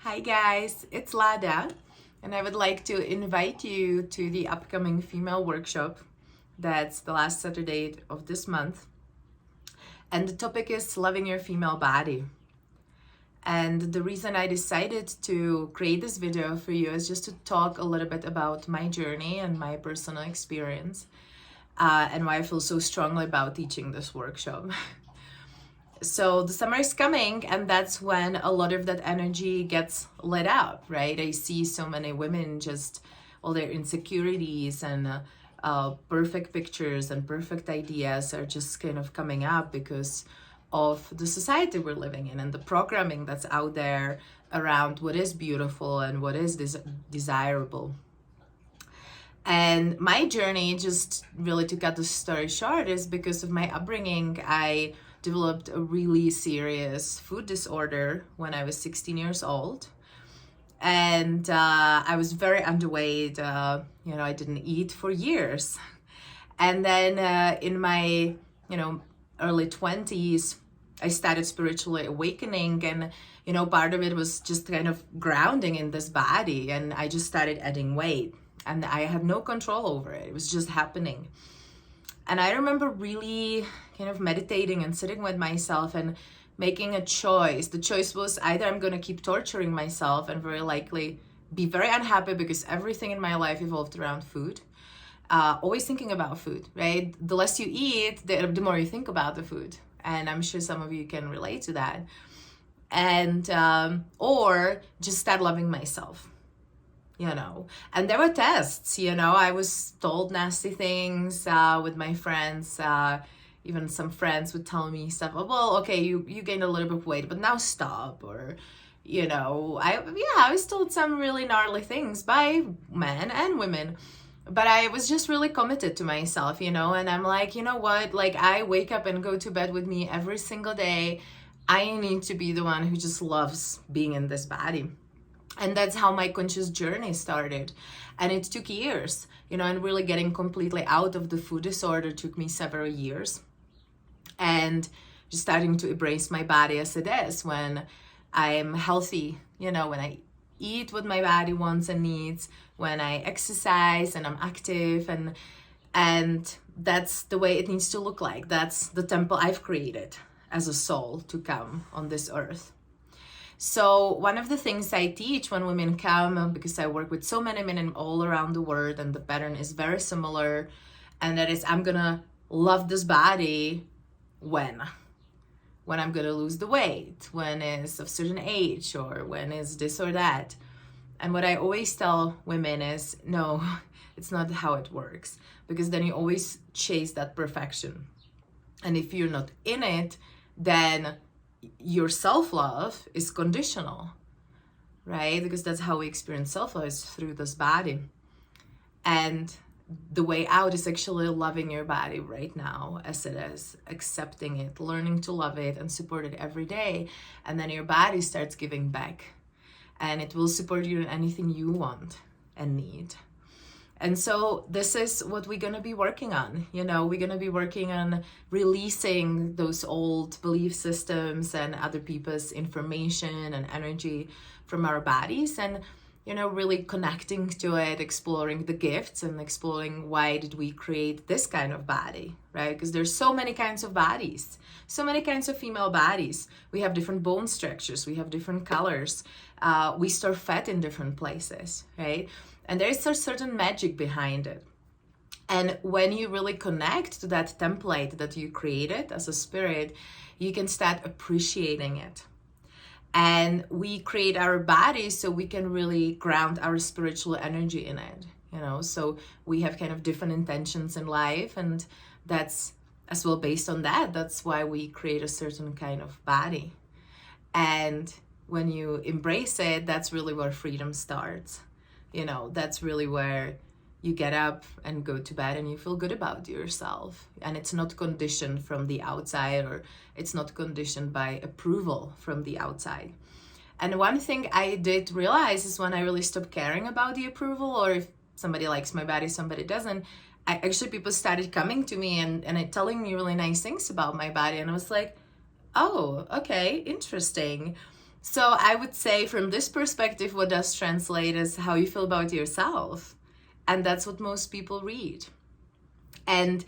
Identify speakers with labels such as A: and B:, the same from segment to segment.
A: Hi guys, it's Lada, and I would like to invite you to the upcoming female workshop that's the last Saturday of this month. And the topic is loving your female body. And the reason I decided to create this video for you is just to talk a little bit about my journey and my personal experience, and why I feel so strongly about teaching this workshop. So the summer is coming, and that's when a lot of that energy gets lit up, right? I see so many women, just all their insecurities and perfect pictures and perfect ideas are just kind of coming up because of the society we're living in and the programming that's out there around what is beautiful and what is desirable. And my journey, just really to cut the story short, is because of my upbringing. I developed a really serious food disorder when I was 16 years old. And I was very underweight. I didn't eat for years. And then in my, early 20s, I started spiritually awakening. And, part of it was just kind of grounding in this body. And I just started adding weight. And I had no control over it. It was just happening. And I remember really kind of meditating and sitting with myself and making a choice. The choice was either I'm going to keep torturing myself and very likely be very unhappy because everything in my life evolved around food. Always thinking about food, right? The less you eat, the more you think about the food. And I'm sure some of you can relate to that. And or just start loving myself. And there were tests, I was told nasty things with my friends. Even some friends would tell me stuff, well, okay, you gained a little bit of weight, but now stop. Or, I was told some really gnarly things by men and women. But I was just really committed to myself, and I'm like, you know what? Like, I wake up and go to bed with me every single day. I need to be the one who just loves being in this body. And that's how my conscious journey started. And it took years, and really getting completely out of the food disorder took me several years. And just starting to embrace my body as it is when I'm healthy, when I eat what my body wants and needs, when I exercise and I'm active, and that's the way it needs to look like. That's the temple I've created as a soul to come on this earth. So one of the things I teach when women come, because I work with so many women all around the world, and the pattern is very similar, and that is, I'm gonna love this body when I'm gonna lose the weight, when it's of certain age, or when it's this or that. And what I always tell women is, no, it's not how it works, because then you always chase that perfection. And if you're not in it, then your self-love is conditional, right? Because that's how we experience self-love, is through this body. And the way out is actually loving your body right now as it is, accepting it, learning to love it and support it every day. And then your body starts giving back, and it will support you in anything you want and need. And so this is what we're going to be working on. We're going to be working on releasing those old belief systems and other people's information and energy from our bodies, and, really connecting to it, exploring the gifts and exploring why did we create this kind of body, right? Because there's so many kinds of bodies, so many kinds of female bodies. We have different bone structures, we have different colors, we store fat in different places, right? And there is a certain magic behind it. And when you really connect to that template that you created as a spirit, you can start appreciating it. And we create our bodies so we can really ground our spiritual energy in it, so we have kind of different intentions in life, and that's as well based on that. That's why we create a certain kind of body. And when you embrace it, that's really where freedom starts. That's really where you get up and go to bed and you feel good about yourself. And it's not conditioned from the outside, or it's not conditioned by approval from the outside. And one thing I did realize is when I really stopped caring about the approval, or if somebody likes my body, somebody doesn't, people started coming to me and telling me really nice things about my body. And I was like, oh, okay, interesting. So I would say from this perspective, what does translate is how you feel about yourself. And that's what most people read. And,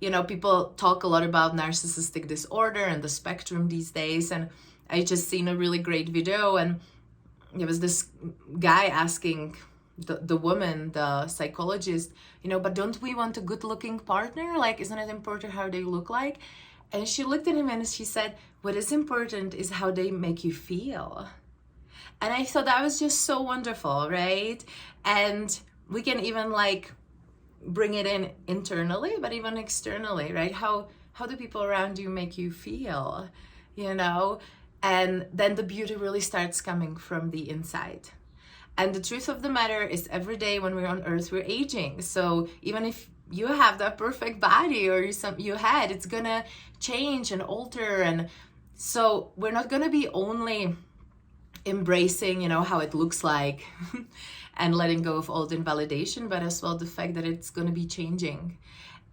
A: you know, people talk a lot about narcissistic disorder and the spectrum these days. And I just seen a really great video, and there was this guy asking the woman, the psychologist, you know, but don't we want a good looking partner? Like, isn't it important how they look like? And she looked at him and she said, what is important is how they make you feel. And I thought that was just so wonderful, right? And we can even like bring it in internally, but even externally, right? How do people around you make you feel, you know? And then the beauty really starts coming from the inside. And the truth of the matter is, every day when we're on earth, we're aging. So even if you have that perfect body or you had, it's gonna change and alter. And so we're not gonna be only embracing, you know, how it looks like and letting go of old invalidation, but as well the fact that it's going to be changing.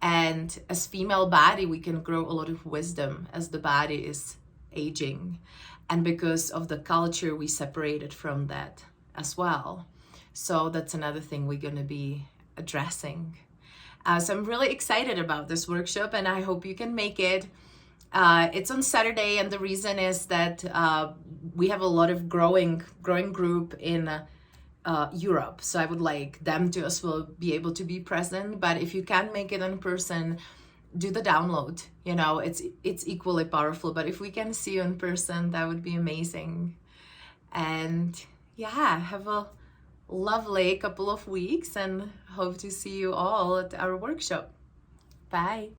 A: And as female body, we can grow a lot of wisdom as the body is aging. And because of the culture, we separated from that as well. So that's another thing we're going to be addressing. So I'm really excited about this workshop, and I hope you can make it. It's on Saturday, and the reason is that we have a lot of growing group in Europe. So I would like them to as well be able to be present. But if you can't make it in person, do the download. You know, it's equally powerful. But if we can see you in person, that would be amazing. And yeah, have a lovely couple of weeks, and hope to see you all at our workshop. Bye.